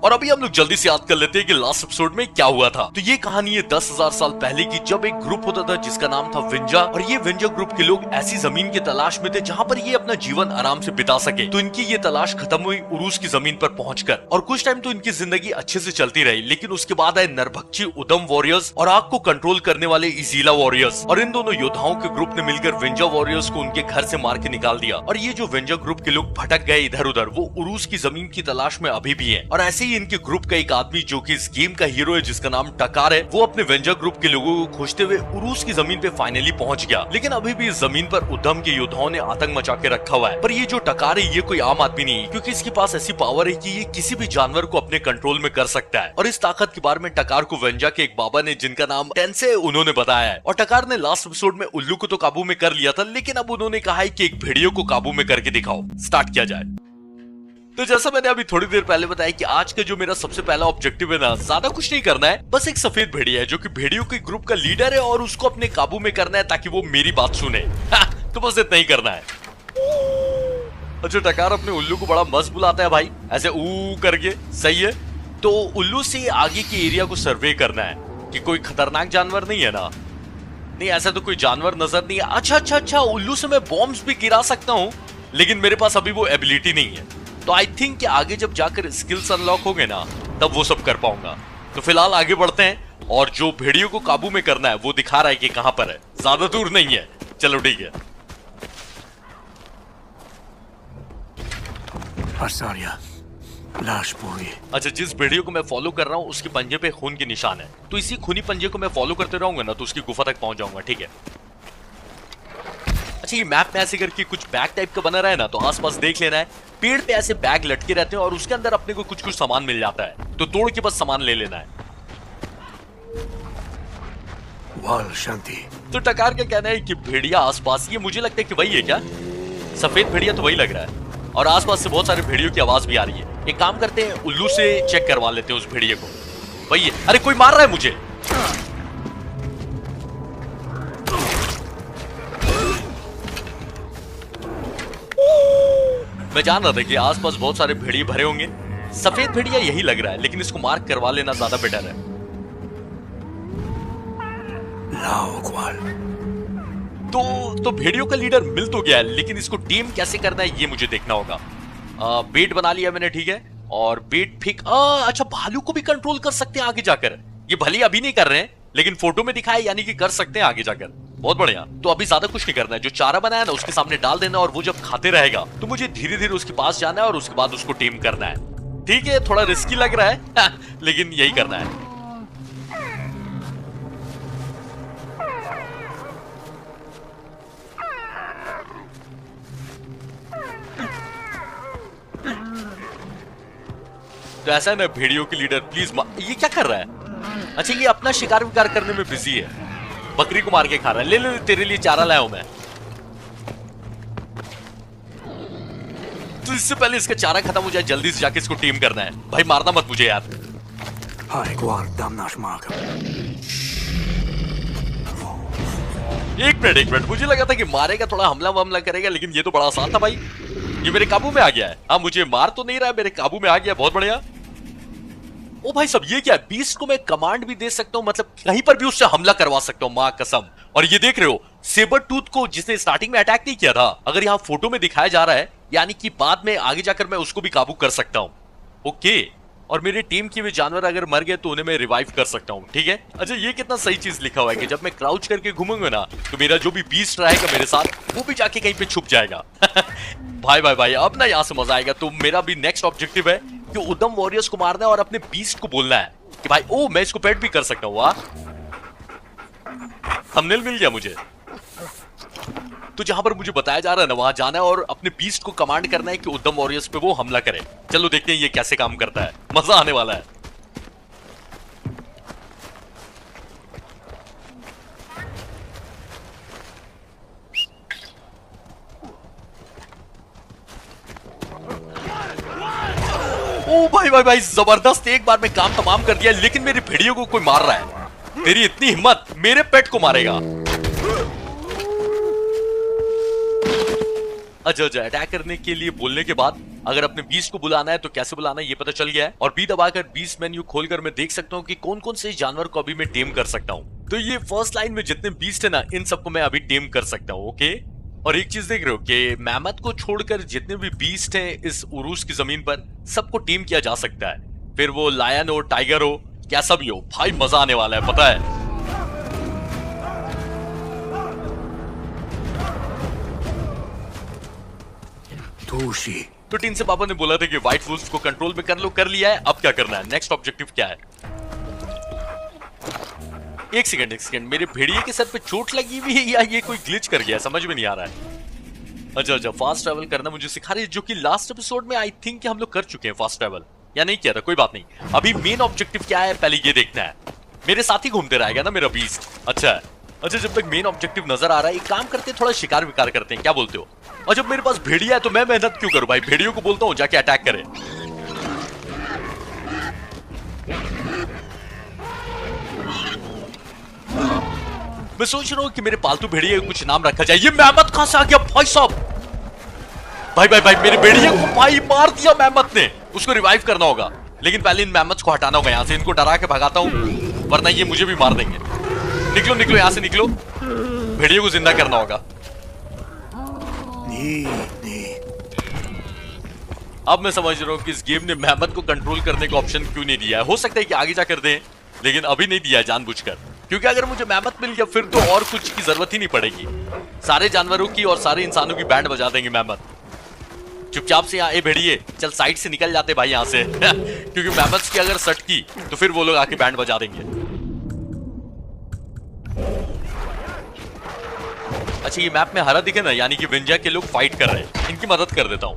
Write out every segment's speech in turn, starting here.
और अभी हम लोग जल्दी से याद कर लेते हैं कि लास्ट एपिसोड में क्या हुआ था। तो ये कहानी है 10,000 साल पहले की, जब एक ग्रुप होता था जिसका नाम था विंजा। और ये विंजा ग्रुप के लोग ऐसी जमीन की तलाश में थे जहाँ पर ये अपना जीवन आराम से बिता सके। तो इनकी ये तलाश खत्म हुई उरूस की जमीन पर पहुंचकर, और कुछ टाइम तो इनकी जिंदगी अच्छे से चलती रही। लेकिन उसके बाद आए नरभक्षी उदम वॉरियर्स और आग को कंट्रोल करने वाले इजीला वॉरियर्स, और इन दोनों योद्धाओं के ग्रुप ने मिलकर विंजा वॉरियर्स को उनके घर से मार के निकाल दिया। और ये जो विंजा ग्रुप के लोग भटक गए इधर उधर, वो उरूस की जमीन की तलाश में अभी भी है। और ऐसे ही इनके ग्रुप का एक आदमी जो कि इस गेम का हीरो है, जिसका नाम टकार है, वो अपने वेंजर ग्रुप के लोगों को खोजते हुए उरूस की जमीन पे फाइनली पहुंच गया। लेकिन अभी भी इस जमीन पर उद्यम के योद्धाओं ने आतंक मचा के रखा हुआ है। पर ये जो टकार है ये कोई आम आदमी नहीं है, क्योंकि इसके पास ऐसी पावर है कि ये किसी भी जानवर को अपने कंट्रोल में कर सकता है। और इस ताकत के बारे में टकार को वेंजा के एक बाबा ने, जिनका नाम टेंसे, उन्होंने बताया है। और टकार ने लास्ट एपिसोड में उल्लू को तो काबू में कर लिया था, लेकिन अब उन्होंने कहा है कि एक भेड़ियों को काबू में करके दिखाओ, स्टार्ट किया जाए। तो जैसा मैंने अभी थोड़ी देर पहले बताया कि आज का जो मेरा सबसे पहला ऑब्जेक्टिव है ना, ज्यादा कुछ नहीं करना है, बस एक सफेद भेड़िया है जो कि भेड़ियों के ग्रुप का लीडर है और उसको अपने काबू में करना है ताकि वो मेरी बात सुने। तो बस इतना ही करना है। अच्छा, टकार अपने उल्लू को बड़ा मस्त बुलाता है भाई, ऐसे ऊ करके, सही है। तो उल्लू से आगे के एरिया को सर्वे करना है कि कोई खतरनाक जानवर नहीं है ना। नहीं, ऐसा तो कोई जानवर नजर नहीं है। अच्छा, उल्लू से मैं बॉम्ब्स भी गिरा सकता हूँ, लेकिन मेरे पास अभी वो एबिलिटी नहीं है। तो आई थिंक कि आगे जब जाकर स्किल्स अनलॉक होंगे ना, तब वो सब कर पाऊंगा। तो फिलहाल आगे बढ़ते हैं, और जो भेड़ियों को काबू में करना है वो दिखा रहा है कि कहां पर है, ज्यादा दूर नहीं है। चलो ठीक है। लाश पूरी। अच्छा, जिस भेड़ियों को मैं फॉलो कर रहा हूँ उसके पंजे पे खून के निशान है, तो इसी खूनी पंजे को मैं फॉलो करते रहूंगा ना, तो उसकी गुफा तक पहुंच जाऊंगा। ठीक है। अच्छा, ये मैप में ऐसे करके कुछ बैग टाइप का बना रहा है ना, तो आसपास देख लेना है। पेड़ पे ऐसे बैग लटके रहते हैं और उसके अंदर अपने को कुछ कुछ सामान मिल जाता है, तो तोड़ के बस सामान ले लेना है। वाल शांति। तो टकार का कहना है कि भेड़िया आसपास, ये मुझे लगता है कि वही है क्या, सफेद भेड़िया तो वही लग रहा है। और आसपास से बहुत सारे भेड़ियों की आवाज भी आ रही है। एक काम करते हैं, उल्लू से चेक करवा लेते हैं उस भेड़िए को। वही है। अरे कोई मार रहा है मुझे। मैं जान रहा था कि आसपास बहुत सारे भेड़िए भरे होंगे। सफेद भेड़िया यही लग रहा है, लेकिन इसको मार्क करवा लेना ज्यादा बेटर है। लाओ ग्वाल। तो भेड़ियों का लीडर मिल तो गया है, लेकिन इसको टीम कैसे करना है ये मुझे देखना होगा। बेट बना लिया मैंने, ठीक है। और बेट फेंक, अच्छा, भालू को भी कंट्रोल कर सकते हैं आगे जाकर। ये भले अभी नहीं कर रहे हैं, लेकिन फोटो में दिखाया, यानी कि कर सकते हैं आगे जाकर। बहुत बढ़िया। तो अभी ज्यादा कुछ नहीं करना है, जो चारा बनाया ना उसके सामने डाल देना, और वो जब खाते रहेगा तो मुझे धीरे धीरे उसके पास जाना है और उसके बाद उसको टीम करना है। ठीक है, थोड़ा रिस्की लग रहा है लेकिन यही करना है। तो ऐसा है ना, भेड़ियों के लीडर प्लीज। ये क्या कर रहा है? अच्छा, ये अपना शिकार विकार करने में बिजी है, बकरी को मार के खा रहा है। ले ले, तेरे लिए चारा लाया हूं मैं। तो इससे पहले इसका चारा खत्म हो जाए, जल्दी से जाके इसको टीम करना है। भाई मारना मत मुझे यार। एक मिनट, मुझे लगा था कि मारेगा, थोड़ा हमला वमला करेगा, लेकिन ये तो बड़ा आसान था भाई। ये मेरे काबू में आ गया है। हाँ, मुझे मार तो नहीं रहा है, मेरे काबू में आ गया। बहुत बढ़िया। ओ भाई सब, ये क्या है? बीस्ट को मैं कमांड भी दे सकता हूँ, मतलब कहीं पर भी उससे हमला करवा सकता हूँ, मां कसम। और ये देख रहे हो, सेबर टूथ को जिसने स्टार्टिंग में अटैक नहीं किया था, अगर यहाँ फोटो में दिखाया जा रहा है, यानी कि बाद में आगे जाकर मैं उसको भी काबू कर सकता हूँ। ओके। और मेरे टीम के भी जानवर अगर मर गए तो उन्हें मैं रिवाइव कर सकता हूँ। ठीक है। अच्छा, ये कितना सही चीज लिखा हुआ है कि जब मैं क्राउच करके घूमूंगा ना, तो मेरा जो भी बीस्ट रहेगा मेरे साथ, वो भी जाके कहीं पे छुप जाएगा। भाई, अब ना यहाँ से मजा आएगा। तो मेरा भी नेक्स्ट ऑब्जेक्टिव है कि उदम वॉरियर्स को मारना है और अपने बीस्ट को बोलना है कि भाई, ओ मैं इसको पेट भी कर सकता हूँ। थंबनेल मिल गया मुझे। तो जहां पर मुझे बताया जा रहा है ना, वहां जाना है और अपने बीस्ट को कमांड करना है कि उदम वॉरियर्स पे वो हमला करे। चलो देखते हैं ये कैसे काम करता है, मजा आने वाला है। ओ भाई, जबरदस्त। एक बार में काम तमाम कर दिया, लेकिन मेरी भेड़ियों को कोई मार रहा है। तेरी इतनी हिम्मत, मेरे पेट को मारेगा। अच्छा, अटैक करने के लिए बोलने के बाद अगर अपने बीस्ट को बुलाना है तो कैसे बुलाना है ये पता चल गया है, और बी दबाकर बीस्ट मेन्यू खोलकर मैं देख सकता हूँ कि कौन कौन से जानवर को अभी मैं टेम कर सकता हूँ। तो ये फर्स्ट लाइन में जितने बीस्ट है ना, इन सबको मैं अभी टेम कर सकता हूँ। ओके, और एक चीज देख रहे हो कि मैमथ को छोड़कर जितने भी बीस्ट हैं इस उरूस की जमीन पर, सबको टेम किया जा सकता है। फिर वो लायन हो, टाइगर हो, कैसा भी हो भाई, मजा आने वाला है पता है। Tushi. तो टीन से पापा ने बोला था कि व्हाइट वुल्फ को कंट्रोल में कर लो, कर लिया है, अब क्या करना है, नेक्स्ट ऑब्जेक्टिव क्या है। एक सेकंड, मेरे भेड़िए के सर पे चोट लगी हुई है या ये कोई ग्लिच कर गया, समझ में नहीं आ रहा है। अच्छा, फास्ट ट्रैवल करना मुझे सिखा रही है, जो कि लास्ट एपिसोड में आई थिंक कि हम लोग कर चुके हैं फास्ट ट्रैवल, या नहीं किया था, कोई बात नहीं। अभी मेन ऑब्जेक्टिव क्या है पहले ये देखना है। मेरे साथ ही घूमते रहेगा ना मेरा बीस्ट। अच्छा, जब तक मेन ऑब्जेक्टिव नजर आ रहा है, एक काम करते हैं, थोड़ा शिकार विकार करते हैं, क्या बोलते हो। और जब मेरे पास भेड़िया है तो मैं मेहनत क्यों करूं भाई, भेड़ियों को बोलता हूं जाके अटैक करें। मैं सोच रहा हूं कि मेरे पालतू भेड़िए का कुछ नाम रखा जाए। ये मेहमत कहां से आ गया भाई साहब, भाई मेरे भेड़िए को भाई मार दिया मेहमत ने, उसको रिवाइव करना होगा, लेकिन पहले इन मेहमत को हटाना होगा यहाँ से, इनको डरा के भगाता हूं वरना ये मुझे भी मार देंगे। निकलो यहाँ से निकलो, भेड़िए को जिंदा करना होगा। अब मैं समझ रहा हूँ कि इस गेम ने मेहमत को कंट्रोल करने का ऑप्शन क्यों नहीं दिया है। हो सकता है कि आगे जाकर दें, लेकिन अभी नहीं दिया है जानबूझकर, क्योंकि अगर मुझे मेहमत मिल गया फिर तो और कुछ की जरूरत ही नहीं पड़ेगी। सारे जानवरों की और सारे इंसानों की बैंड बजा देंगे मेहमत। चुपचाप से यहाँ, ए भेड़िए चल साइड से निकल जाते भाई यहाँ से क्योंकि मेहमत की अगर सट की तो फिर वो लोग आके बैंड बजा देंगे। अच्छा, ये मैप में हरा दिखे ना, यानी कि विंजा के लोग फाइट कर रहे हैं, इनकी मदद कर देता हूं।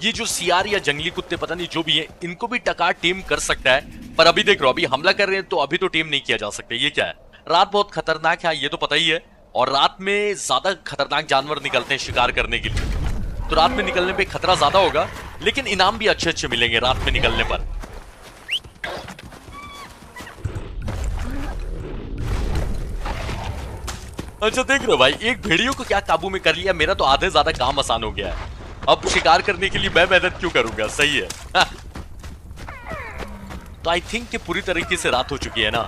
ये जो सियार या जंगली कुत्ते पता नहीं जो भी है, इनको भी टकार टेम कर सकता है, पर अभी देख रहे हो, अभी हमला कर रहे हैं तो अभी तो टेम नहीं किया जा सकता। ये क्या है, रात बहुत खतरनाक है, ये तो पता ही है, और रात में ज्यादा खतरनाक जानवर निकलते हैं शिकार करने के लिए, तो रात में निकलने पे खतरा ज्यादा होगा, लेकिन इनाम भी अच्छे अच्छे मिलेंगे रात में निकलने पर। अच्छा देख रहे हो भाई, एक भेड़ियों को क्या काबू में कर लिया, मेरा तो आधे ज्यादा काम आसान हो गया है। अब शिकार करने के लिए मैं मेहनत क्यों करूंगा, सही है तो आई थिंक कि पूरी तरीके से रात हो चुकी है ना,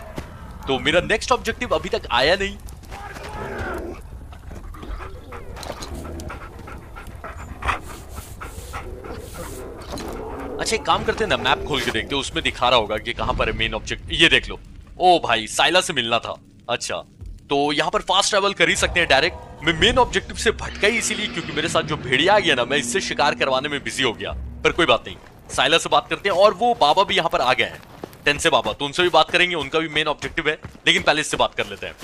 तो मेरा नेक्स्ट ऑब्जेक्टिव अभी तक आया नहीं। अच्छा, एक काम करते हैं ना, मैप खोल के देखते हैं, उसमें दिखा रहा होगा कि कहां पर है मेन ऑब्जेक्ट। ये देख लो, ओ भाई साइला से मिलना था। अच्छा, तो यहाँ पर फास्ट ट्रैवल कर ही सकते हैं डायरेक्ट। मैं मेन ऑब्जेक्टिव से भटका ही इसीलिए क्योंकि मेरे साथ जो भेड़िया आ गया ना, मैं इससे शिकार करवाने में बिजी हो गया, पर कोई बात नहीं, साइला से बात करते हैं। और वो बाबा भी यहाँ पर आ गए हैं, टेंसे बाबा, तो उनसे भी बात करेंगे, उनका भी मेन ऑब्जेक्टिव है, लेकिन पहले इससे बात कर लेते हैं।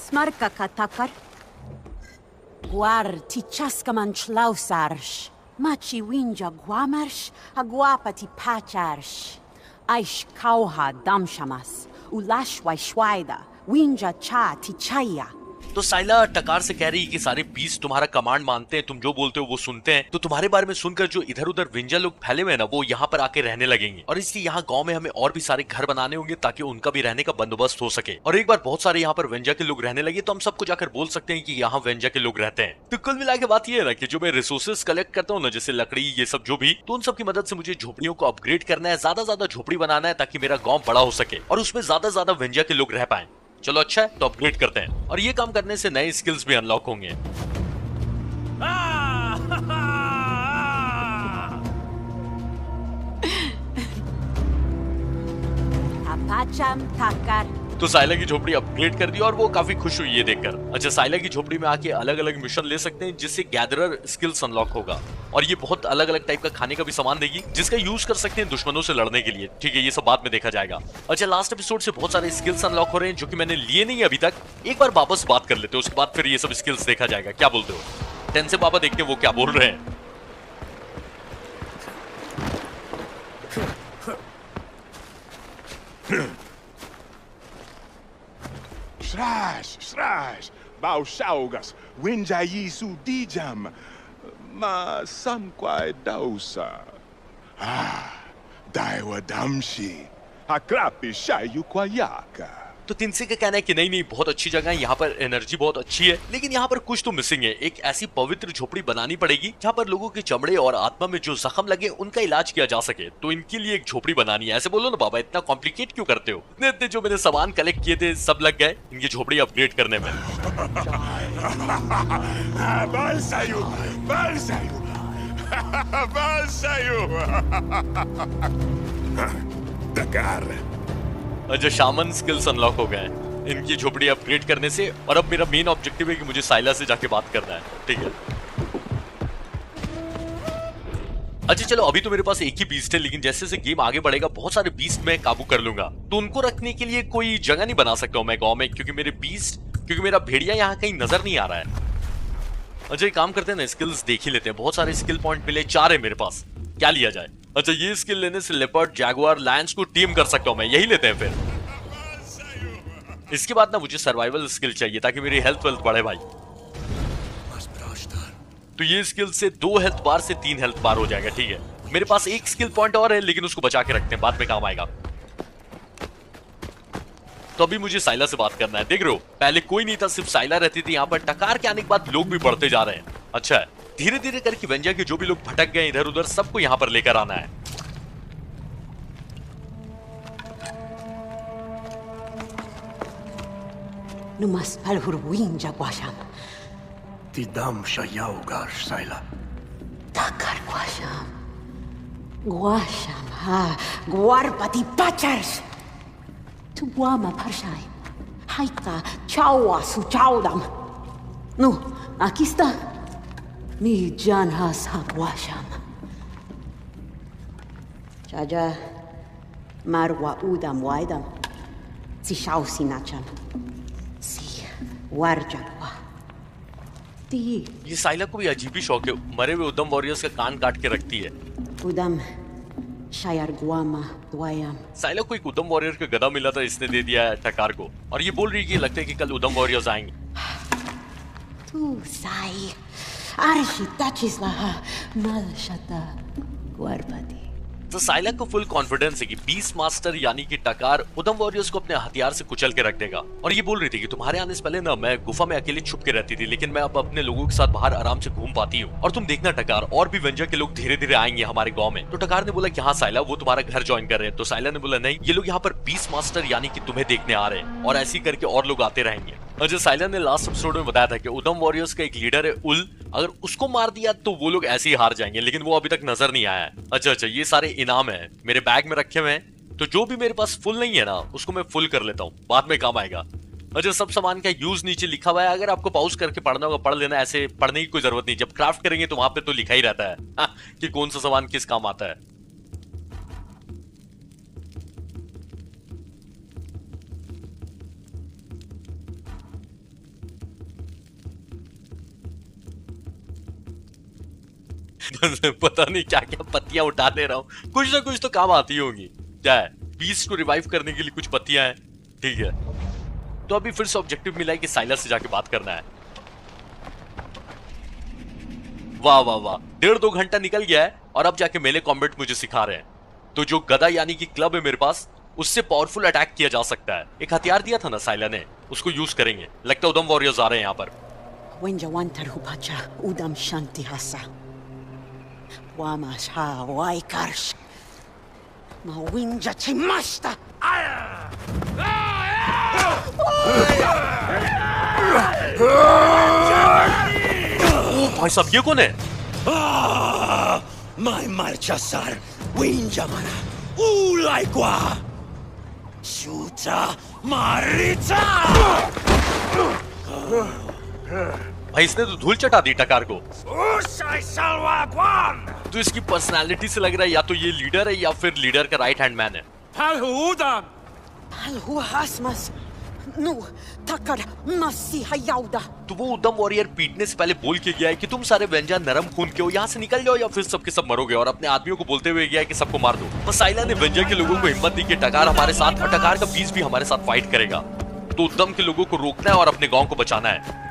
Smarka katakar. Guar tichaska manчлаусарш. Machi winja guamarsh, aguapa ti pacharsh. Aish kauha damshamas. Ulash waishwaida. Winja cha tichaya. तो साइला टकार से कह रही है कि सारे बीस तुम्हारा कमांड मानते हैं, तुम जो बोलते हो वो सुनते हैं, तो तुम्हारे बारे में सुनकर जो इधर उधर विंजा लोग फैले हुए हैं ना, वो यहाँ पर आके रहने लगेंगे, और इसलिए यहाँ गांव में हमें और भी सारे घर बनाने होंगे ताकि उनका भी रहने का बंदोबस्त हो सके। और एक बार बहुत सारे यहाँ पर विंजा के लोग रहने लगे तो हम सबको जाकर बोल सकते हैं कि यहाँ विंजा के लोग रहते हैं। तो कुल मिला के बात ये है ना कि जो मैं रिसोर्सेज कलेक्ट करता हूँ ना, जैसे लकड़ी ये सब जो भी, तो उन सब की मदद से मुझे झोपड़ियों को अपग्रेड करना है, ज्यादा झोपड़ी बनाना है ताकि मेरा गाँव बड़ा हो सके और उसमें ज्यादा विंजा के लोग रह पाए। चलो अच्छा है, तो अपग्रेड करते हैं, और ये काम करने से नए स्किल्स भी अनलॉक होंगे। Apacham takar. तो साइला की झोपड़ी अपग्रेड कर दी और वो काफी खुश हुई ये देखकर। अच्छा, साइला की झोपड़ी में आके अलग अलग मिशन ले सकते हैं जिससे गैदरर स्किल्स अनलॉक होगा, और ये बहुत अलग अलग टाइप का खाने का भी सामान देगी जिसका यूज कर सकते हैं दुश्मनों से लड़ने के लिए। ठीक है, ये सब बाद में देखा जाएगा। अच्छा, लास्ट एपिसोड से बहुत सारे स्किल्स अनलॉक हो रहे हैं जो कि मैंने लिए नहीं अभी तक। एक बार बाबा से बात कर लेते हैं, उसके बाद फिर ये सब स्किल्स देखा जाएगा। क्या बोलते हो? टेन से बाबा देखते हैं वो क्या बोल रहे हैं। Srash, Baushaugas, Winjayisu Dijam, Ma Samquai Dausa. Daiwa Damshi, Hakrapi Shayu Kwayaka. तो तिनसे का कहना है कि नहीं नहीं बहुत अच्छी जगह है, यहाँ पर एनर्जी बहुत अच्छी है, लेकिन यहाँ पर कुछ तो मिसिंग है। एक ऐसी पवित्र झोपड़ी बनानी पड़ेगी जहाँ पर लोगों के चमड़े और आत्मा में जो जख्म लगे उनका इलाज किया जा सके। तो इनके लिए एक झोपड़ी बनानी है। ऐसे बोलो ना बाबा, इतना कॉम्प्लिकेट क्यों करते हो? इतने जो मैंने सामान कलेक्ट किए थे सब लग गए इनकी झोपड़ी अपग्रेड करने में। Balsayu! Balsayu! Balsayu! Takar. और जो शामन स्किल्स अनलॉक हो गए हैं इनकी झोपड़ी अपग्रेड करने से। और अब मेरा मेन ऑब्जेक्टिव है कि मुझे साइला से जाके बात करना है। ठीक है, अच्छा चलो, अभी तो मेरे पास एक ही बीस्ट है, लेकिन जैसे जैसे गेम आगे बढ़ेगा बहुत सारे बीस्ट मैं काबू कर लूंगा। तो उनको रखने के लिए कोई जगह नहीं बना सकता हूँ मैं गांव में, क्योंकि मेरा भेड़िया यहाँ कहीं नजर नहीं आ रहा है। अच्छा एक काम करते हैं ना, स्किल्स देख ही लेते हैं। बहुत सारे स्किल पॉइंट मिले, 4 है मेरे पास, क्या लिया जाए? अच्छा ये स्किल लेने से लेपर्ड, जैगुआर, लायंस को टीम कर सकता हूँ मैं, यही लेते हैं फिर। इसके बाद ना मुझे सर्वाइवल स्किल चाहिए ताकि मेरी हेल्थ वेल्थ बढ़े भाई। तो ये स्किल से 2 हेल्थ बार से 3 हेल्थ बार हो जाएगा। ठीक है, मेरे पास एक स्किल पॉइंट और है, लेकिन उसको बचा के रखते हैं, बाद में काम आएगा। तो अभी मुझे साइला से बात करना है। देख रहे हो पहले कोई नहीं था, सिर्फ साइला रहती थी यहाँ पर। टकार के आने के बाद लोग भी बढ़ते जा रहे हैं। अच्छा है, धीरे धीरे करके वेंजा के जो भी लोग भटक गए इधर उधर सबको यहाँ पर लेकर आना है। Numas palhurwinja guasham. Tidam Shayaugar, Saila. Takar guasham. Guasham, ha. Guarpati pachars. Tuwama parshai. Haika chawa su chawdam. No, aquí está. Mi janhas ha guasham. Chaja marwa udam waidam. Si shau sinacham. ये साइला को भी अजीब ही शौक है, मरे हुए उदम warriors का कान काट के रखती है। उदम शायर गुआमा दुआयाम। साइला को एक उदम वॉरियर का गदा मिला था, इसने दे दिया है टकार को, और ये बोल रही है कि लगता है कि कल उदम वॉरियर्स आएंगे। तू साई आर्शिताचिस्लाहा मालशता गुआरपति। तो साइला को फुल कॉन्फिडेंस है कि बीस्ट मास्टर यानी कि टकार उदम वॉरियर्स को अपने हथियार से कुचल के रख देगा। और ये बोल रही थी कि तुम्हारे आने से पहले ना मैं गुफा में अकेले छुप के रहती थी, लेकिन मैं अब अपने लोगों के साथ बाहर आराम से घूम पाती हूँ। और तुम देखना टकार, और भी वेंजा के लोग धीरे धीरे आएंगे हमारे गाँव में। तो टकार ने बोला कि हाँ साइला, वो तुम्हारा घर ज्वाइन कर रहे हैं। तो साइला ने बोला नहीं, ये लोग यहाँ पर बीस्ट मास्टर यानी कि तुम्हें देखने आ रहे हैं, और ऐसे करके और लोग आते रहेंगे। और जो साइला ने लास्ट एपिसोड में बताया था कि उदम वॉरियर्स का एक लीडर है उल, अगर उसको मार दिया तो वो लोग ऐसे ही हार जाएंगे, लेकिन वो अभी तक नजर नहीं आया है। अच्छा ये सारे इनाम है मेरे बैग में रखे हुए हैं, तो जो भी मेरे पास फुल नहीं है ना उसको मैं फुल कर लेता हूँ, बाद में काम आएगा। अच्छा सब सामान का यूज नीचे लिखा हुआ है, अगर आपको पॉज करके पढ़ना होगा पढ़ लेना, ऐसे पढ़ने की कोई जरूरत नहीं। जब क्राफ्ट करेंगे तो वहां पे तो लिखा ही रहता है कि कौन सा सामान किस काम आता है। पता नहीं क्या क्या पत्तियां उठा ले रहा हूँ, कुछ ना कुछ तो काम आती होंगी। क्या है, बीस्ट को रिवाइव करने के लिए कुछ पत्तियां हैं। ठीक है, तो अभी फिर से ऑब्जेक्टिव मिला है कि साइला से जाके बात करना है। वाह वाह वाह, 1.5-2 घंटा निकल गया है और अब जाके मेले कॉम्बैट मुझे सिखा रहे हैं। तो जो गदा यानी कि क्लब है मेरे पास, उससे पावरफुल अटैक किया जा सकता है। एक हथियार दिया था ना साइला ने, उसको यूज करेंगे। लगता है उदम वॉरियर्स आ रहे हैं यहाँ पर। Wenja wantar hupacha udam shanti hasa. Wamas ha waikarsh. Ma winja chimasta. भाई साहब ये कौन है? Mai marchasar, Winjamana, Ulaikwa, Shuta Marita! भाई इसने तो धूल चटा दी टकार को। Usai Salwagwan! तो इसकी पर्सनालिटी से लग रहा है या तो ये लीडर है या फिर लीडर का राइट हैंड मैन है। Halhudan! Palhu hasmas. Nu takar masi hayauda. तो वो उदम वॉरियर पीटने से पहले बोल के गया है कि तुम सारे वेंजा नरम खून के हो, यहाँ से निकल जाओ या फिर सबके सब मरोगे, और अपने आदमियों को बोलते हुए गया है कि सबको मार दो। बस साइला ने वेंजा के लोगों को हिम्मत दी कि टकार हमारे साथ, और टकार का बीस भी हमारे साथ फाइट करेगा। तो उदम के लोगों को रोकना है और अपने गांव को बचाना है।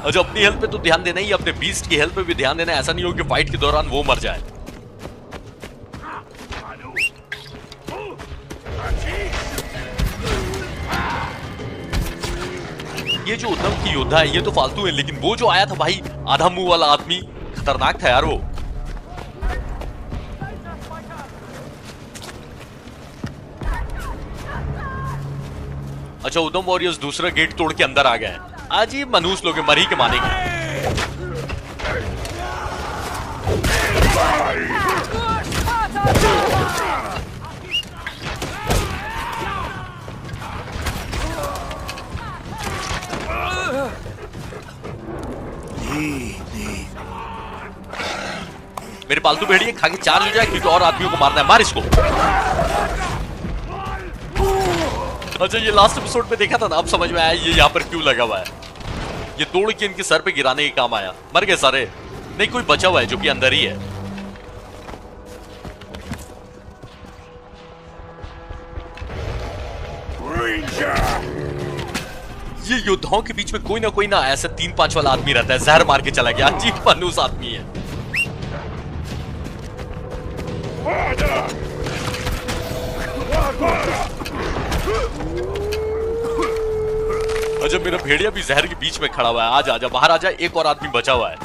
अच्छा अपनी हेल्थ पे तो ध्यान देना ही, अपने बीस्ट की हेल्थ पे भी ध्यान देना, ऐसा नहीं हो कि फाइट के दौरान वो मर जाए। ये जो उद्धम की योद्धा है ये तो फालतू है, लेकिन वो जो आया था भाई आधा मुंह वाला आदमी, खतरनाक था यार वो। अच्छा उद्धम वॉरियर्स दूसरा गेट तोड़ के अंदर आ गए। आज ये मनूस लोग मर ही के मानेंगे। मेरे पालतू भेड़िए खा के चार्ज हो जाए क्योंकि और आदमियों को मारना है। मार इसको। अच्छा ये लास्ट एपिसोड में देखा था ना, अब समझ में आया ये यहाँ पर क्यों लगा हुआ है। ये तोड़ के इनके सर पे गिराने के काम आया। मर गए सारे? नहीं, कोई बचा हुआ है जो कि अंदर ही है। ये योद्धाओं के बीच में कोई ना ऐसा 3-5 वाला आदमी रहता है, जहर मार के चला गया। अजीब मनूस आदमी है। अच्छा मेरा भेड़िया भी जहर के बीच में खड़ा हुआ है। आजा आजा बाहर आजा, एक और आदमी बचा हुआ है।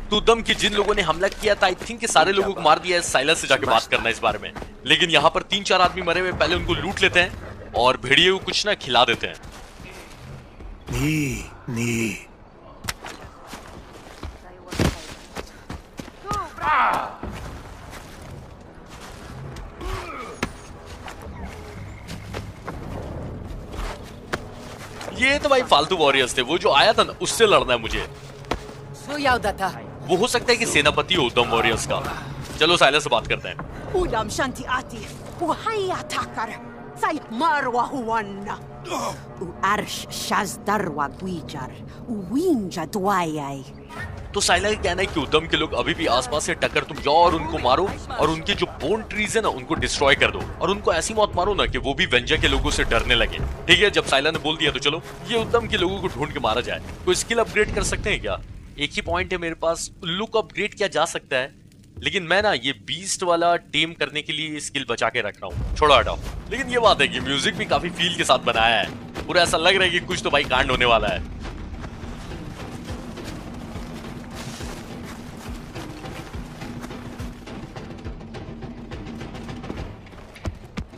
तो दम की जिन लोगों ने हमला किया था आई थिंक कि सारे लोगों को मार दिया है। साइलस से जाके बात करना इस बारे में। लेकिन यहाँ पर 3-4 आदमी मरे हुए, पहले उनको लूट लेते हैं और भेड़िए को कुछ ना खिला देते हैं। ये तो भाई फालतू वॉरियर्स थे। वो जो आया था ना उससे लड़ना है मुझे। वो हो सकता है कि सेनापति हो उद्धम वॉरियर्स का। चलो साइलस से बात करते हैं। Udam shanti ati, uhaya takar, say marwa huwanna. U arsh shazdarwa guijar, uwinja duayai. तो साइला का कहना है कि उद्धम के लोग अभी भी आसपास से टक्कर तुम जाओ और उनको मारो और उनके जो बोन ट्रीज है ना उनको डिस्ट्रॉय कर दो और उनको ऐसी मौत मारो ना कि वो भी वेंजा के लोगों से डरने लगे। ठीक है, जब साइला ने बोल दिया तो चलो ये उद्धम के लोगों को ढूंढ के मारा जाए। कोई स्किल अपग्रेड कर सकते हैं क्या? एक ही पॉइंट है मेरे पास, लुक अपग्रेड किया जा सकता है, लेकिन मैं ना ये बीस्ट वाला टेम करने के लिए स्किल बचा के रख रहा हूँ। छोड़ो हटाओ। लेकिन ये बात है कि म्यूजिक भी काफी फील के साथ बनाया है। पूरा ऐसा लग रहा है कि कुछ तो भाई कांड होने वाला है।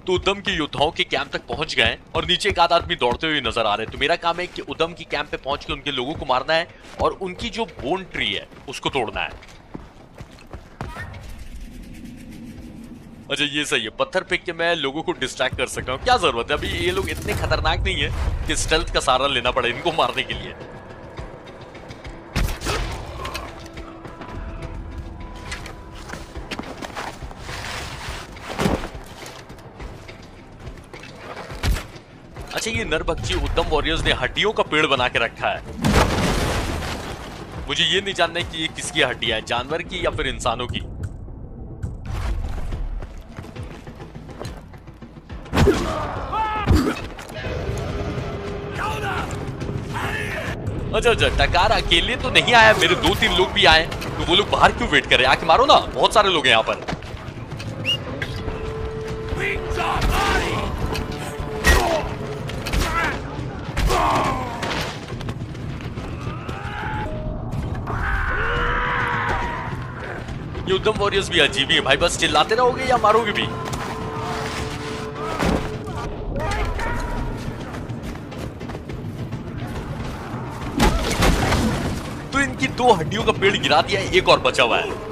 तो उद्धम के योद्धाओं के कैंप तक पहुंच गए और नीचे एक आध आदमी दौड़ते हुए नजर आ रहे हैं। तो मेरा काम है कि उद्धम की कैंप पे पहुंच के उनके लोगों को मारना है और उनकी जो बोन ट्री है उसको तोड़ना है। अच्छा ये सही है, पत्थर फेंक के मैं लोगों को डिस्ट्रैक्ट कर सकता हूँ। क्या जरूरत है, अभी ये लोग इतने खतरनाक नहीं है कि स्टेल्थ का सहारा लेना पड़े इनको मारने के लिए। अच्छा ये नरभक्षी उद्धम वॉरियर्स ने हड्डियों का पेड़ बना के रखा है। मुझे ये नहीं जानना है कि ये किसकी हड्डियां है, जानवर की या फिर इंसानों की। अच्छा अच्छा टकार अकेले तो नहीं आया, मेरे 2-3 लोग भी आए। तो वो लोग बाहर क्यों वेट कर रहे हैं? आके मारो ना, बहुत सारे लोग हैं यहाँ पर। ये उद्धम वॉरियर्स भी अजीब ही है भाई, बस चिल्लाते रहोगे या मारोगे भी? तो इनकी 2 हड्डियों का पेड़ गिरा दिया है, एक और बचा हुआ है।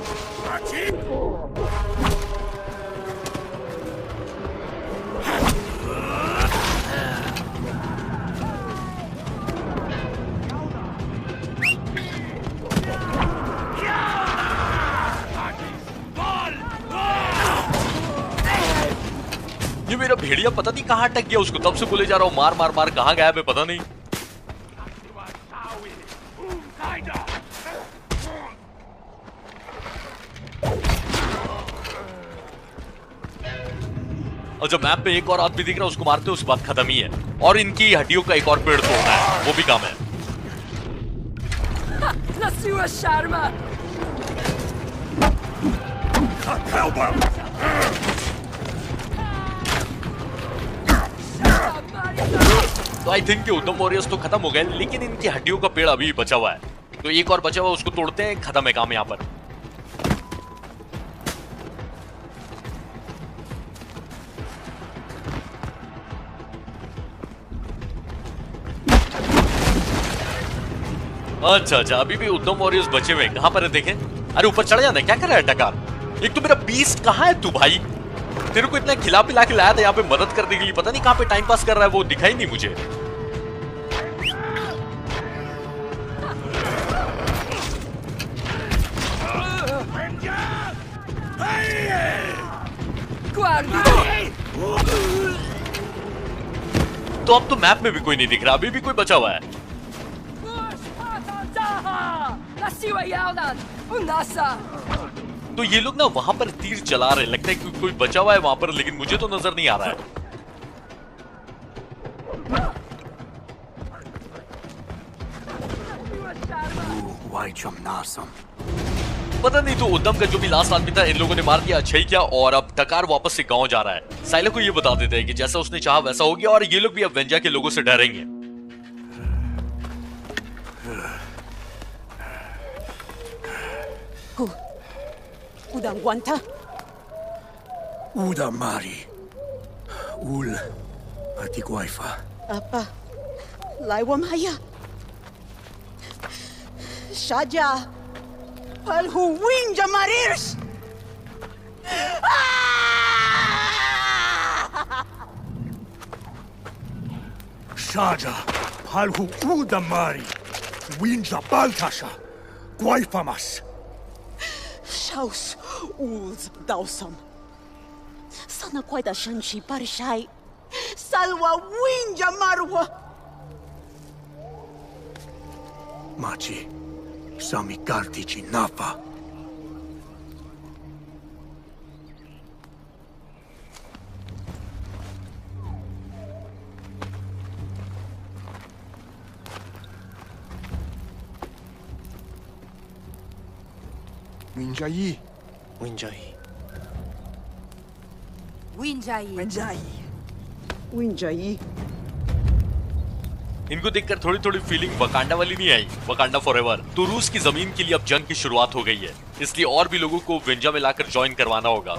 ये मेरा भेड़िया पता नहीं कहां अटक गया, उसको तब से बोले जा रहा हूं मार मार मार, कहां गायब है पता नहीं। और जब मैप में एक और आदमी दिख रहा है उसको मारते हैं, उसके बाद खत्म ही है। और इनकी हड्डियों का एक और पेड़ तोड़ना है, वो भी काम है। La sua charma! तो आई थिंक उद्धम वॉरियर्स तो खत्म हो गए, लेकिन इनकी हड्डियों का पेड़ अभी भी बचा हुआ है। तो एक और बचा हुआ, उसको तोड़ते हैं, खत्म है काम यहाँ पर। अच्छा, अभी भी उद्धम वॉरियर्स बचे हुए, कहां पर है देखें। अरे ऊपर चढ़ जाना, क्या कर रहा है टकार। एक तो मेरा बीस्ट कहां है तू भाई, तेरे को इतना खिला पिला के लाया था यहाँ पे मदद करने के लिए, पता नहीं कहां पे टाइम पास कर रहा है, वो दिखाई नहीं मुझे। तो अब तो मैप में भी कोई नहीं दिख रहा, अभी भी कोई बचा हुआ है। तो ये लोग ना वहां पर तीर चला रहे, लगता है कि कोई बचा हुआ है वहां पर, लेकिन मुझे तो नजर नहीं आ रहा है। पता नहीं तो उद्धम का जो भी लास्ट आदमी था इन लोगों ने मार दिया, अच्छा ही क्या। और अब टकार वापस से गांव जा रहा है। साइला को ये बता देते हैं कि जैसा उसने चाहा वैसा हो गया, और ये लोग भी अब वेंजा के लोगों से डरेंगे। Udang Guanta? Udamari. Ul Atiguaifa. Apa? Laiwa Maya? Shaja? Palhuwin Jamarirs! Shaja. Halhu Udamari. Winja Baltasha. Guaifamas. Shaus Uls Dausam. Sana quite a shanshi parishai. Salwa Winja Marwa. Machi. Sami Kartici Nafa. Winjai. Winjai. Winjai. Winjai. Winjai. इनको देखकर थोड़ी थोड़ी feeling Wakanda वाली नहीं आई, Wakanda forever. तो रूस की जमीन के लिए अब जंग की शुरुआत हो गई है, इसलिए और भी लोगों को वेंजा में लाकर ज्वाइन करवाना होगा।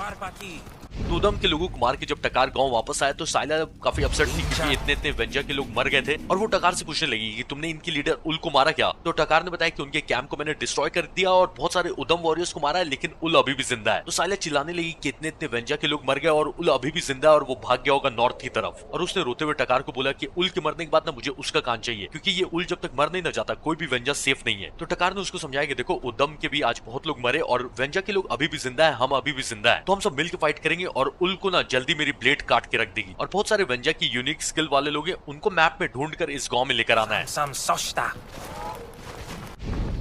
तो उद्धम के लोगों को मार के जब टकार गांव वापस आया तो साइला काफी अपसेट थी, क्योंकि इतने वेंजा के लोग मर गए थे। और वो टकार से पूछने लगी कि तुमने इनकी लीडर उल को मारा क्या। तो टकार ने बताया कि उनके कैंप को मैंने डिस्ट्रॉय कर दिया और बहुत सारे उद्धम वॉरियर्स को मारा है, लेकिन उल अभी भी जिंदा है। तो साइला चिल्लाने लगी कि इतने वेंजा के लोग मर गए और उल अभी भी जिंदा है, और वो भाग गया होगा नॉर्थ की तरफ। और उसने रोते हुए टकार को बोला कि उल के मरने के बाद ना मुझे उसका कान चाहिए, क्योंकि ये उल जब तक मर नहीं ना जाता कोई भी वेंजा सेफ नहीं है। तो टकार ने उसको समझाया कि देखो उद्धम के भी आज बहुत लोग मरे और वेंजा के लोग अभी भी जिंदा है, हम अभी भी जिंदा है, तो हम सब मिलकर फाइट करेंगे और उल को ना जल्दी मेरी ब्लेड काट के रख देगी। और बहुत सारे वेंजा की यूनिक स्किल वाले लोग हैं, उनको मैप में ढूंढकर इस गांव में लेकर आना है।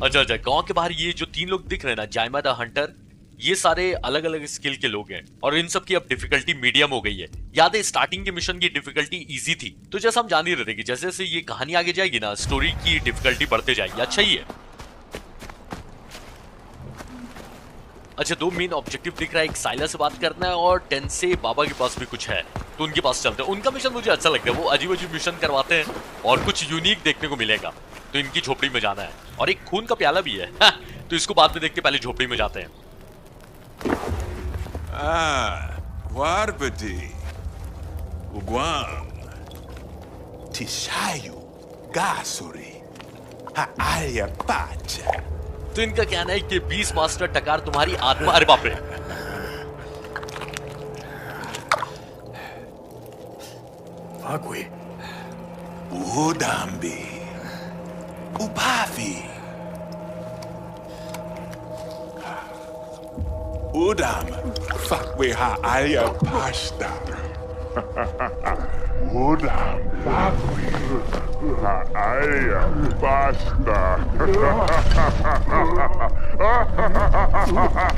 अच्छा, गांव के बाहर ये जो 3 लोग दिख रहे हैं ना, जायमा द हंटर, ये सारे अलग अलग स्किल के लोग हैं और इन सब की अब डिफिकल्टी मीडियम हो गई है। याद है स्टार्टिंग के मिशन की डिफिकल्टी इजी थी, तो जैसा हम जान ही रहे थे कि जैसे जैसे ये कहानी आगे जाएगी ना, स्टोरी की डिफिकल्टी बढ़ते जाएगी। अच्छा ही है। अच्छा, 2 मेन ऑब्जेक्टिव दिख रहा है, एक साइला से बात करना है और टेंसे बाबा के पास भी कुछ है, तो उनके पास चलते हैं। उनका मिशन मुझे अच्छा लगता है, वो अजीब अजीब मिशन करवाते हैं और कुछ यूनिक देखने को मिलेगा। तो इनकी झोपड़ी में जाना है और एक खून का प्याला भी है तो इसको बाद में देखते, पहले झोपड़ी में जाते हैं। Warbati. Uguan. Tishayu. Gasuri. Haaya Pacha. तो इनका कहना है कि 20 मास्टर टकार तुम्हारी आत्मा, अरे बाप रे, Agui. Udambi. Upavi. Udam. Fakwe haaya pasta. Udam. Fakwe haaya pasta.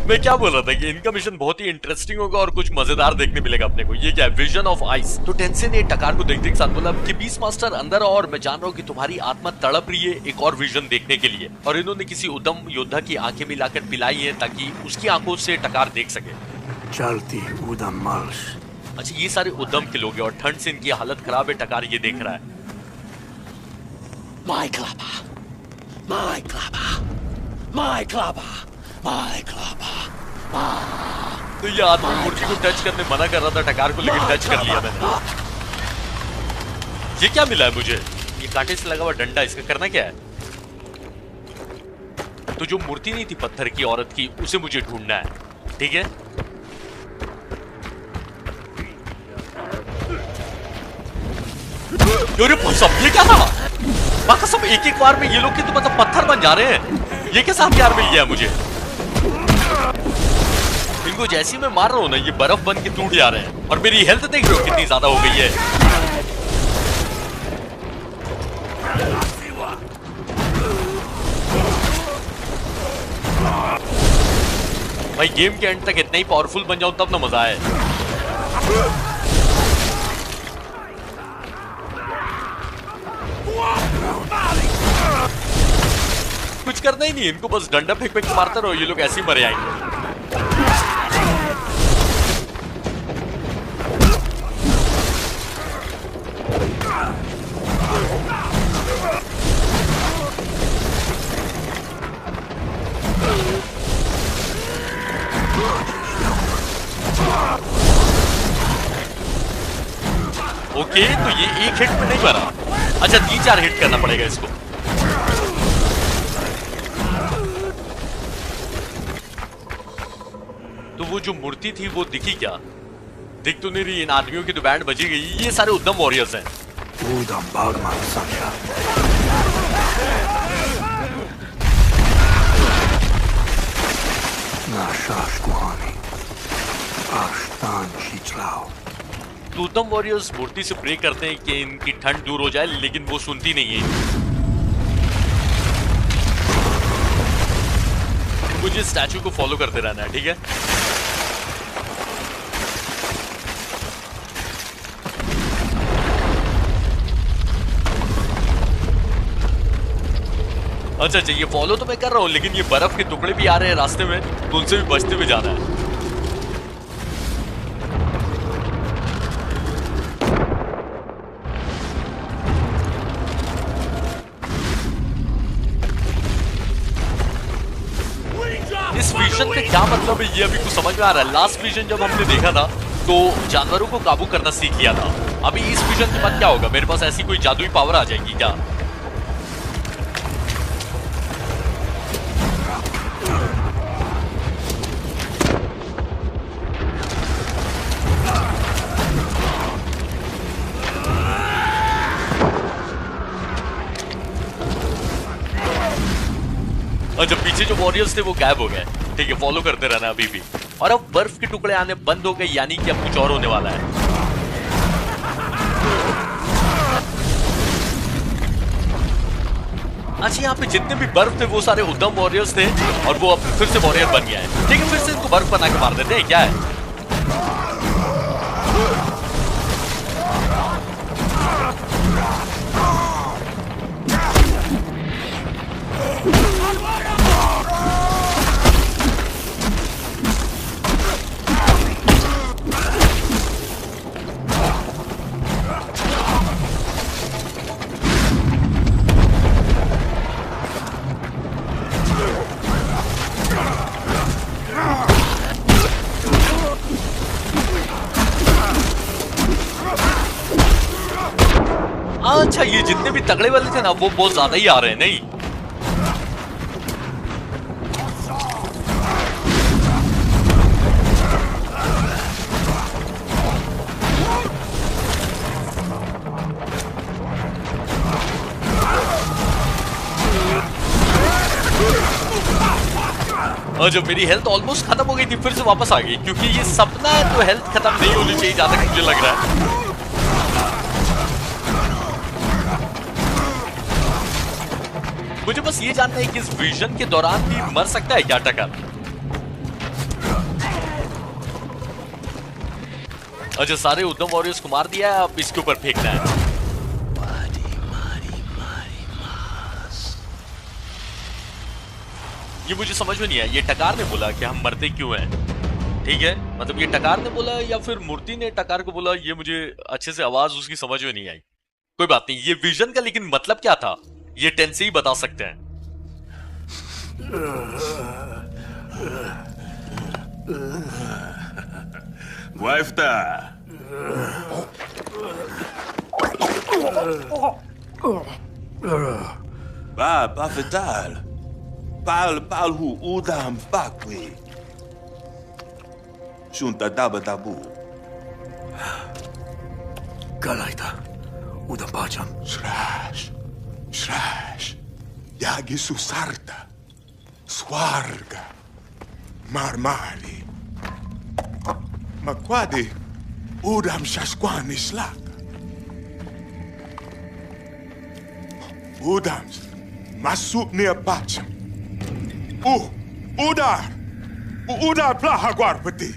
मैं क्या बोल रहा था कि इनका मिशन बहुत ही इंटरेस्टिंग होगा और कुछ मजेदार देखने मिलेगा अपने को। ये क्या है? Vision of ice. तो टेंसेन ने टकार को देखते के साथ बोला कि बीस्ट मास्टर अंदर आओ, और मैं जान रहा हूँ कि तुम्हारी आत्मा तड़प रही है एक और विजन देखने के लिए। और इन्होंने किसी उद्यम योद्धा की आंखें मिलाकर पिलाई है ताकि उसकी आंखों से टकार देख सके। चलती उदम मार्स। अच्छा, ये सारे उद्यम के लोग हैं और ठंड से इनकी हालत खराब है। टकार ये देख रहा है। My clubber. My clubber. My clubber. My clubber. तो ये आदमी मूर्ति को टच करने मना कर रहा था टकार को, लेकिन टच कर लिया मैंने। ये क्या मिला है मुझे? ये कांटे से लगा हुआ डंडा, इसका करना क्या है? तो जो मूर्ति नहीं थी पत्थर की औरत की, उसे मुझे ढूंढना है। ठीक है, सब ये क्या था? बाका सब एक एक बार में ये लोग के तो मतलब पत्थर बन जा रहे हैं। ये कैसा हथियार मिल गया मुझे? इनको जैसे ही मैं मार रहा हूं ना, ये बर्फ बन के टूट जा रहे हैं। और मेरी हेल्थ देख रहे हो कितनी ज्यादा हो गई है। भाई गेम के एंड तक इतना ही पावरफुल बन जाऊं तब ना मजा आए। कुछ करना ही नहीं, इनको बस डंडा फेंक फेंक मारते रहो, ये लोग ऐसे ही मरे आएंगे। ओके, तो ये एक हिट में नहीं मरा। अच्छा, 3-4 हिट करना पड़ेगा इसको। तो वो जो मूर्ति थी वो दिखी क्या? दिख तो नहीं रही। इन आदमियों की तो बैंड बजी गई। ये सारे उद्यम वॉरियर्स हैं। Udam Bagman Sanya. Nashash Kuhani. Ashtan Chitlao. तो उद्यम वॉरियर्स मूर्ति से प्रे करते हैं कि इनकी ठंड दूर हो जाए, लेकिन वो सुनती नहीं है। मुझे स्टैचू को फॉलो करते रहना है, ठीक है? अच्छा, ये फॉलो तो मैं कर रहा हूं, लेकिन ये बर्फ के टुकड़े भी आ रहे हैं रास्ते में, तो उनसे भी बचते हुए जाना है। इस विजन का क्या मतलब है ये अभी कुछ समझ में आ रहा है। लास्ट विजन जब हमने देखा था तो जानवरों को काबू करना सीख लिया था। अभी इस विजन के बाद क्या होगा? मेरे पास ऐसी कोई जादुई पावर आ जाएगी क्या? और जब पीछे जो वॉरियर्स थे वो गायब हो गए। ठीक है, फॉलो करते रहना अभी भी। और अब बर्फ के टुकड़े आने बंद हो गए, यानी कि अब कुछ और होने वाला है। अच्छा, यहाँ पे जितने भी बर्फ थे वो सारे उद्यम वॉरियर्स थे, और वो अब फिर से वॉरियर बन गया है। ठीक है, फिर से इनको बर्फ बना के मार देते हैं। क्या है? अच्छा, ये जितने भी तगड़े वाले थे ना वो बहुत ज्यादा ही आ रहे हैं। नहीं, और जब मेरी हेल्थ ऑलमोस्ट खत्म हो गई थी फिर से वापस आ गई, क्योंकि ये सपना है तो हेल्थ खत्म नहीं होनी चाहिए जहां तक मुझे लग रहा है। मुझे बस ये जानना है कि इस विजन के दौरान भी मर सकता है क्या टकर? अच्छा, सारे उद्धम वॉरियर्स को मार दिया है, अब इसके ऊपर फेंकना है। ये मुझे समझ में नहीं आया, ये टकार ने बोला कि हम मरते क्यों हैं? ठीक है, मतलब ये टकार ने बोला या फिर मूर्ति ने टकार को बोला, ये मुझे अच्छे से आवाज उसकी समझ में नहीं आई। कोई बात नहीं, ये विजन का लेकिन मतलब क्या था ये टेंसे ही बता सकते हैं। Wifta. Ba fatal. Pal hu udam fakwi. Shunta daba dabu. Galaita. Udam pacham. Shrash. Yagi susarta. Swarga. Marmali. Makwadi. Udam shasquan islak. Udams. Masuk ni apacham. Udar. Udar plaha guarpati.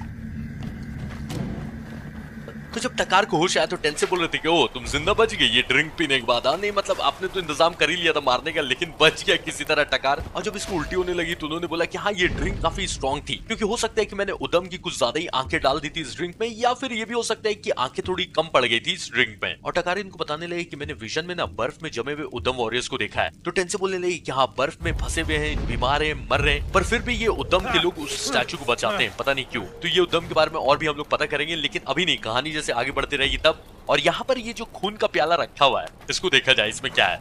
तो जब टकार को होश आया तो टेन से बोल रहे थे कि ओ तुम जिंदा बच गए ये ड्रिंक पीने के बाद। नहीं मतलब आपने तो इंतजाम कर ही लिया था मारने का, लेकिन बच गया किसी तरह टकार। और जब इसको उल्टी होने लगी तो उन्होंने बोला कि हाँ ये ड्रिंक काफी स्ट्रॉन्ग थी, क्योंकि हो सकता है कि मैंने उदम की कुछ ज्यादा ही आंखें डाल दी थी इस ड्रिंक में, या फिर ये भी हो सकता है कि आंखें थोड़ी कम पड़ गई थी इस ड्रिंक में। और टकार इनको बताने लगे कि मैंने विजन में ना बर्फ में जमे हुए उदम वॉरियर्स को देखा है। तो टेन से बोलने लगी कि हाँ बर्फ में फंसे हुए हैं, बीमार हैं, मर रहे हैं, पर फिर भी ये उदम के लोग उस स्टैचू को बचाते हैं, पता नहीं क्यों। तो ये उदम के बारे में और भी हम लोग पता करेंगे, लेकिन अभी नहीं, कहानी जैसे आगे बढ़ती रहेगी तब। और यहाँ पर ये जो खून का प्याला रखा हुआ है इसको देखा जाए इसमें क्या है।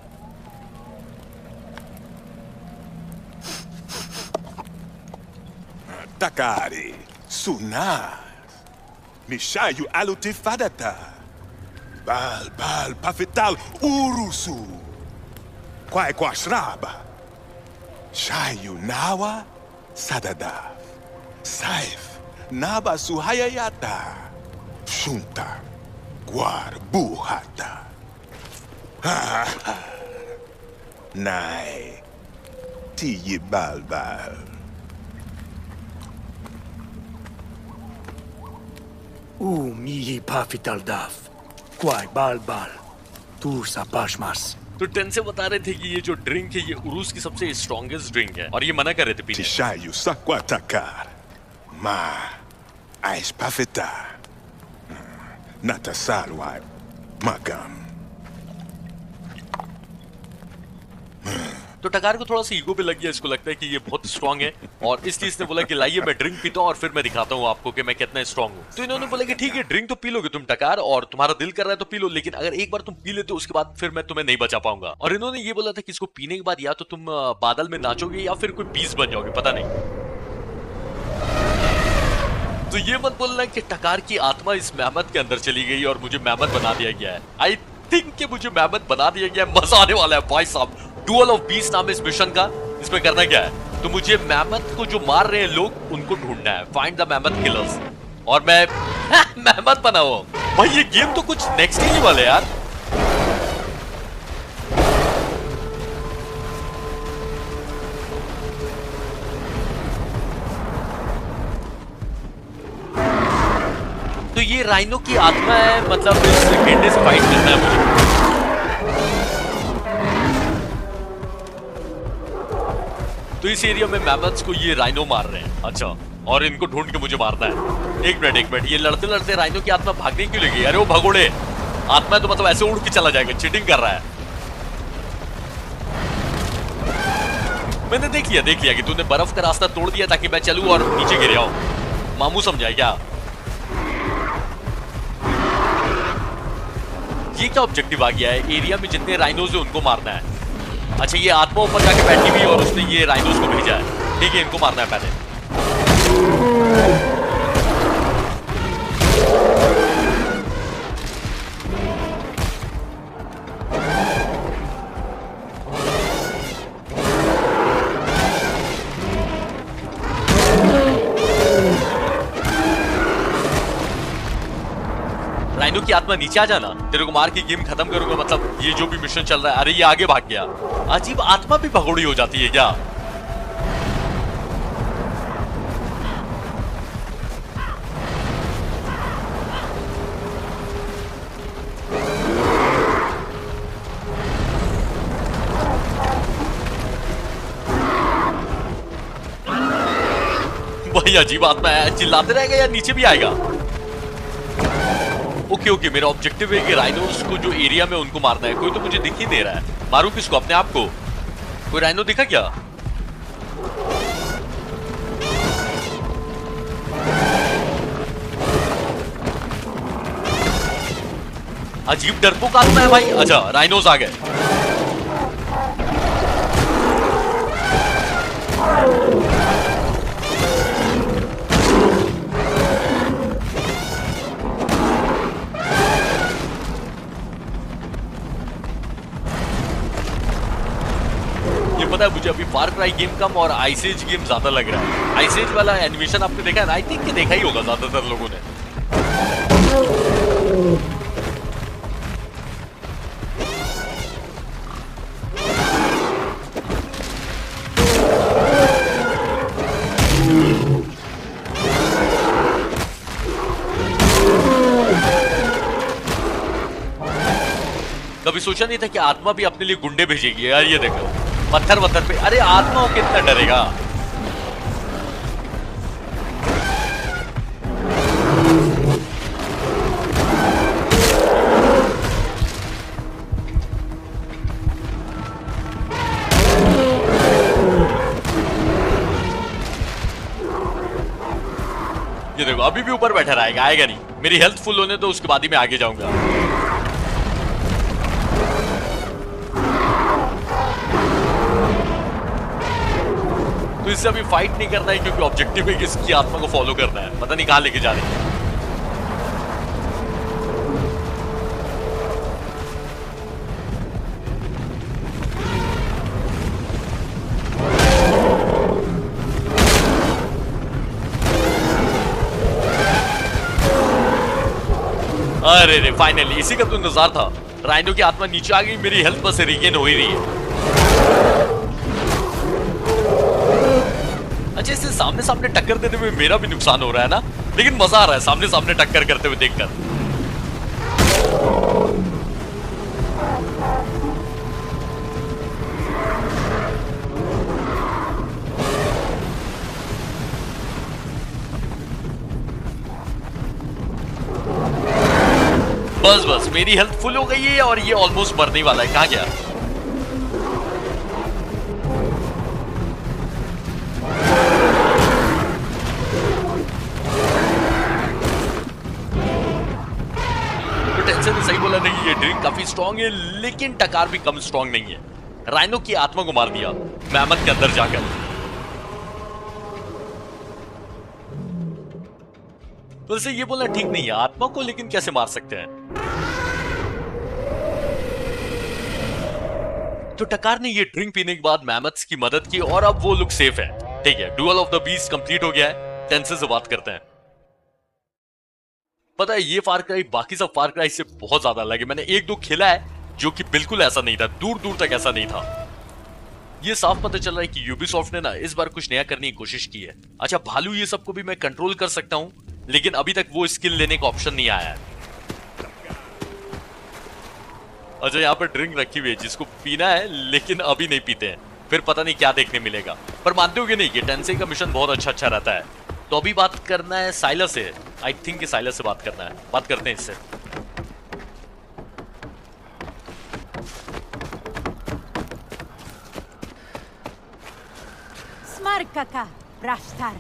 Takari, Sunas, Nishayu Alutifadata, Bal, Pafital, Urusu, Kwasraba, Shayu Nawa, Sadada, Saif, Naba Suhayayata, Shunta, Guar Buhata. Nai, Tiyi Balbal. Mihi pafital daf. Kwai bal. Tu sa pashmas. तो टेन से बता रहे थे कि ये जो ड्रिंक है ये उरूस की सबसे स्ट्रॉन्गेस्ट ड्रिंक है और ये मना कर रहे थे पीने। Tishayu Sakwatakar. Ma, Ais Pafita. Natasalwai. Magam. तो टकार को थोड़ा सा ईगो पे लग गया, इसको लगता है कि ये बहुत स्ट्रांग है और इसलिए इसने बोला कि लाइए मैं ड्रिंक पीता हूँ और फिर मैं दिखाता हूँ आपको कि मैं कितना स्ट्रांग हूँ। तो इन्होंने बोला कि ठीक है ड्रिंक तो पी लोगे तुम टकार और तुम्हारा दिल कर रहा है तो पी लो, लेकिन अगर एक बार तुम पी लेते हो उसके बाद फिर मैं तुम्हें नहीं बचा पाऊंगा। और इन्होंने ये बोला था कि इसको पीने के बाद या तो तुम बादल में नाचोगे या फिर कोई पीस बन जाओगे, पता नहीं। तो ये मत बोलना कि टकार की आत्मा इस मेहमत के अंदर चली गई और मुझे मेहमत बना दिया गया है। आई थिंक कि मुझे मेहमत बना दिया गया है। मजा आने वाला है भाई साहब। डुअल ऑफ बीस्ट नाम है इस मिशन का। इसमें करना क्या है, तो मुझे मेहमत को जो मार रहे हैं लोग उनको ढूंढना है, फाइंड द मेहमत किलर्स, और मैं मेहमत बना हूं। भाई ये गेम तो कुछ नेक्स्ट ही वाले यार। तो ये राइनो की आत्मा है, मतलब इस गेंडे से फाइट करना है मुझे। तो इस एरिया में मैमथ्स को ये राइनो मार रहे हैं। अच्छा, और इनको ढूंढ के मुझे मारना है। एक मिनट, ये लड़ते लड़ते राइनो की आत्मा भागने क्यों लगी? अरे वो भगोड़े, आत्मा तो मतलब ऐसे उड़ के चला जाएगा, चीटिंग कर रहा है। मैंने देख लिया कि तूने बर्फ का रास्ता तोड़ दिया ताकि मैं चलूं और नीचे गिर जाऊं। मामू समझाए क्या? ये क्या ऑब्जेक्टिव आ गया है? एरिया में जितने राइनोज है उनको मारना है। अच्छा, ये आत्मा ऊपर जाके बैठी हुई और उसने ये राइनोज को भेजा है। ठीक है, इनको मारना है पहले। राइनो की आत्मा नीचे आ जाना, तेरे को मार के गेम खत्म करूंगा। मतलब ये जो भी मिशन चल रहा है। अरे ये आगे भाग गया। अजीब, आत्मा भी भगोड़ी हो जाती है क्या? भाई अजीब आत्मा है, चिल्लाते रहेगा या नीचे भी आएगा? ओके मेरा ऑब्जेक्टिव है कि राइनोस को जो एरिया में उनको मारना है। कोई तो मुझे दिख ही दे रहा है। मारू किसको? अपने आप को? कोई राइनो दिखा क्या? अजीब डरपोक आत्मा है भाई। अच्छा राइनोस आ गए। ये पता है मुझे अभी फार क्राई गेम कम और आइस एज गेम ज्यादा लग रहा है। आइस एज वाला एनिमेशन आपने देखा है ना? आई थिंक कि देखा ही होगा ज्यादातर लोगों ने। कभी सोचा नहीं था कि आत्मा भी अपने लिए गुंडे भेजेगी यार। ये देखो पत्थर वत्थर पे। अरे आत्मा को कितना डरेगा। ये देखो अभी भी ऊपर बैठा रहेगा, आएगा नहीं। मेरी हेल्थ फुल होने तो उसके बाद ही मैं आगे जाऊंगा। तो इससे अभी फाइट नहीं करना है क्योंकि ऑब्जेक्टिव है कि इसकी आत्मा को फॉलो करना है। पता नहीं कहां लेके जा रही है। अरे रे फाइनली इसी का तो इंतजार था। राइनो की आत्मा नीचे आ गई, मेरी हेल्थ बस रिगेन हो ही रही है। अच्छा इससे सामने सामने टक्कर देते हुए मेरा भी नुकसान हो रहा है ना, लेकिन मजा आ रहा है सामने सामने टक्कर करते हुए देखकर। बस मेरी हेल्थ फुल हो गई है और ये ऑलमोस्ट मरने वाला है। कहां गया? टेंशन सही बोला नहीं, ये ड्रिंक काफी स्ट्रांग है लेकिन टकार भी कम स्ट्रांग नहीं है। राइनो की आत्मा को मार दिया मैमथ के अंदर जाकर। वैसे ये बोलना ठीक नहीं है, आत्मा को लेकिन कैसे मार सकते हैं? तो टकार ने ये ड्रिंक पीने के बाद मैमथ्स की मदद की और अब वो लोग सेफ है। ठीक है, dual of the beast complete हो गया है। टेंशन से बात करते हैं। पता है ये फार क्राई बाकी सब फार क्राई से बहुत ज्यादा अलग है। मैंने एक दो खेला है जो कि बिल्कुल ऐसा नहीं था, दूर दूर तक ऐसा नहीं था। ये साफ पता चल रहा है कि यूबीसॉफ्ट ने ना इस बार कुछ नया करने की कोशिश की है। अच्छा भालू ये सब को भी मैं कंट्रोल कर सकता हूं, लेकिन अभी तक वो स्किल लेने का ऑप्शन नहीं आया है। अच्छा यहाँ पर ड्रिंक रखी हुई है जिसको पीना है लेकिन अभी नहीं पीते हैं, फिर पता नहीं क्या देखने मिलेगा। पर मानते हो कि नहीं कि टेंसेई का मिशन बहुत अच्छा रहता है। तो अभी बात करना है साइलस से। आई थिंक कि साइलस से बात करना है। बात करते हैं इससे। Smarkaka, Brashtar.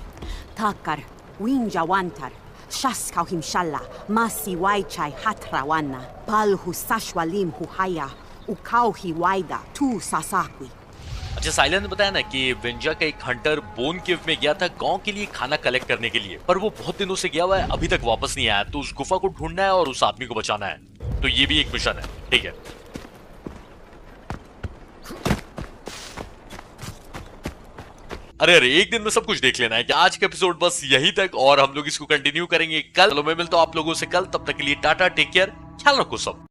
Takar, Winja Wantar, Shaskau Himshalla, Masi Waichai Hatrawana, Palhu Sashwalim Huhaya, Ukauhi Waida, Tu Sasakwi. अच्छा साइलेंस ने बताया ना कि विंजा का एक हंटर बोन केव में गया था गांव के लिए खाना कलेक्ट करने के लिए, पर वो बहुत दिनों से गया हुआ है, अभी तक वापस नहीं आया। तो उस गुफा को ढूंढना है और उस आदमी को बचाना है। तो ये भी एक मिशन है। ठीक है, अरे एक दिन में सब कुछ देख लेना है कि आज का एपिसोड बस यही तक और हम लोग इसको कंटिन्यू करेंगे कल। चलो मैं मिलता हूं आप लोगों से कल, तब तक के लिए टाटा, टेक केयर, ख्याल रखो सब।